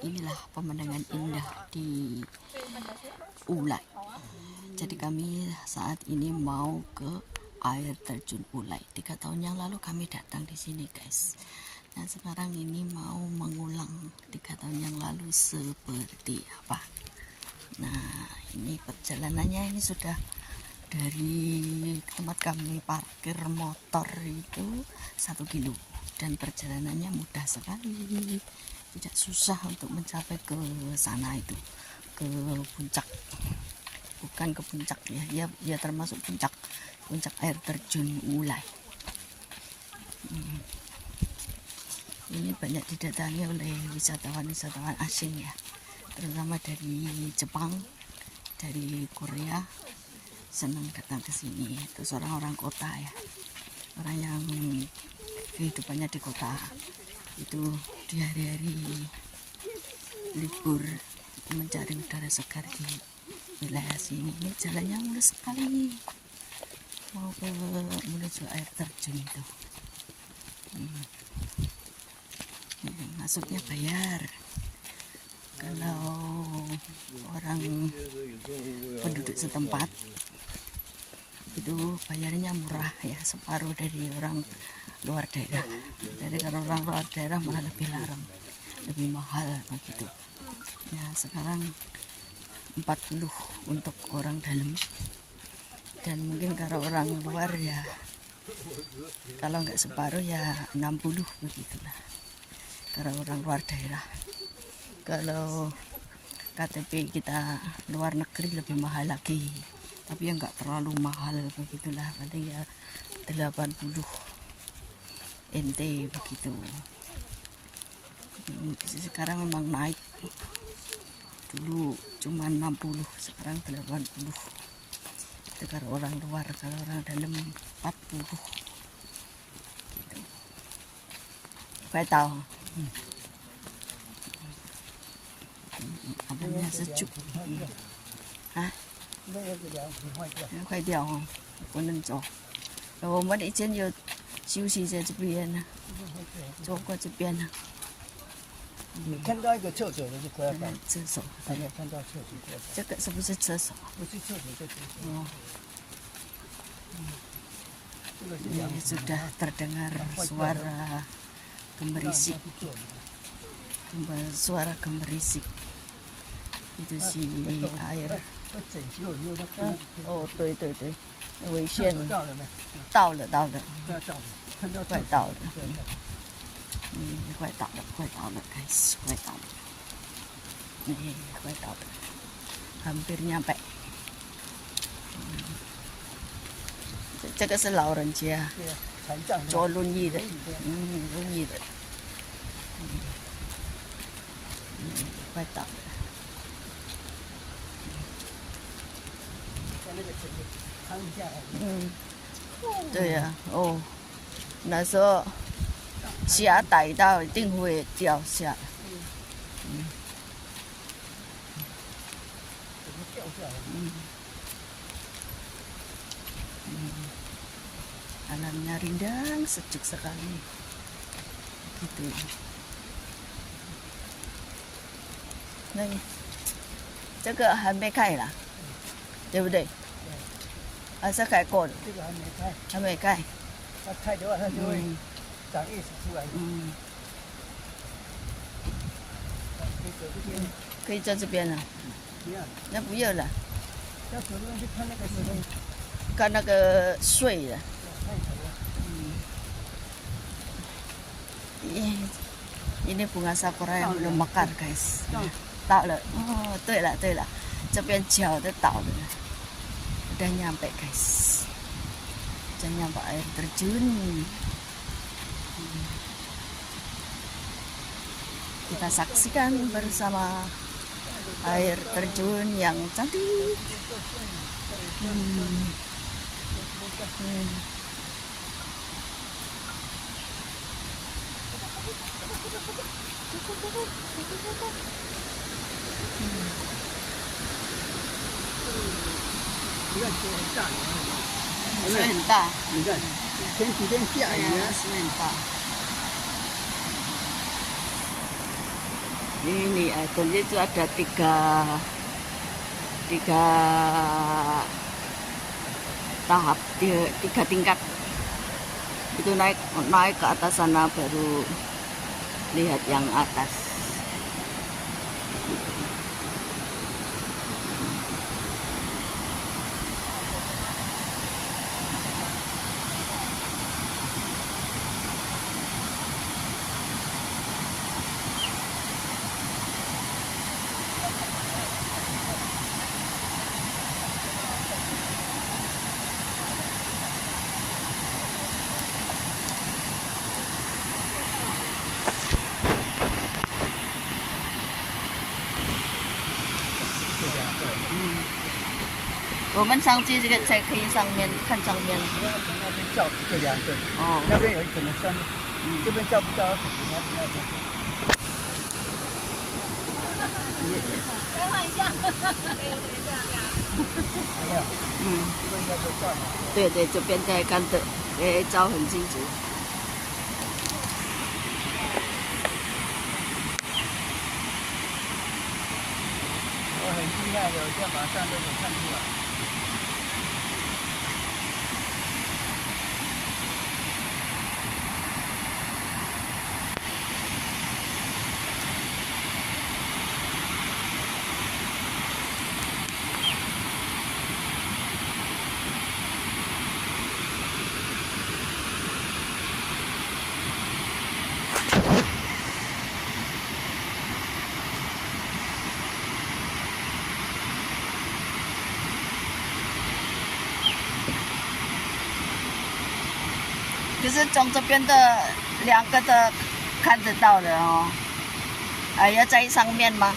Inilah pemandangan indah di Ulai. Jadi kami saat ini mau ke air terjun Ulai. 3 tahun yang lalu kami datang di sini, guys. Nah, sekarang ini mau mengulang 3 tahun yang lalu seperti apa. Nah, ini perjalanannya ini sudah dari tempat kami parkir motor itu 1 kilo. Dan perjalanannya mudah sekali, tidak susah untuk mencapai ke sana itu, ke puncak, bukan ke puncak ya, ya termasuk puncak air terjun Ulai. Ini banyak didatangi oleh wisatawan asing ya, terutama dari Jepang, dari Korea, senang datang ke sini. Terus orang-orang kota ya, orang yang kehidupannya di kota itu di hari-hari libur mencari udara segar di wilayah sini. Ini jalannya mulus sekali mau menuju air terjun itu. Masuknya bayar. Kalau orang penduduk setempat itu bayarnya murah ya, separuh dari orang luar daerah. Jadi kalau orang luar daerah malah lebih larang, lebih mahal begitu. Ya sekarang 40 untuk orang dalam, dan mungkin kalau orang luar ya kalau nggak separuh ya 60 begitulah. Kalau orang luar daerah, kalau KTP kita luar negeri lebih mahal lagi, tapi ya nggak terlalu mahal begitulah, paling ya 80 NT begitu. Sekarang memang naik, dulu cuma 60, sekarang 80. Itu kalau orang luar, kalau orang dalam 40 gitu. Phải tàu. Apanya sejuk. Hah? 快掉哦，不能走。我们以前有休息在这边呢，走过这边呢。你看到一个厕所就是快要到，厕所，还没有看到厕所过。这个是不是厕所？不是厕所，这厕所。哦，这个是 ini sudah terdengar suara gemerisik, suara gemerisik. Itu si air. 会整修以后它不哦，对对对，危险了。到了没？到了，到了，快要到了，看到快到了。对快到了，快到了，guys，快到了。快到了，hampir nyampe。这个是老人家，对啊，残障坐轮椅的，轮椅的。快到了。在那个整个扛下来。对呀，哦，那时候下逮到一定会掉下来。整个掉下来。Alamnya rindang, sejuk sekali. Gitu. Nah, 这个还没开啦，对不对？还是开过了？这个还没开，还没开。它开的话它就会长叶子出来。可以在这边了。不要，那不要了，要走路去看那个石头。看那个水了。Ini bunga sakura yang belum mekar, guys. Tahu了. Oh, 对了对了，这边脚都倒了，udah nyampe, guys. Udah nyampe air terjun. Kita saksikan bersama air terjun yang cantik.水很大，你看，前几天下雨啊，水很大。Ini jadi itu ada tiga tahap, tiga tingkat. Itu naik ke atas sana baru lihat yang atas.我们上去这个才可以上面看上面。那边叫这两个，哦，那边有可能上面，这边叫不到，那边。开换一下，没有，这个应该都算了。对对，这边在看的，照很清楚。我很厉害的，我现在马上都能看出来。就是从这边的两个的看得到的哦，还要在上面吗？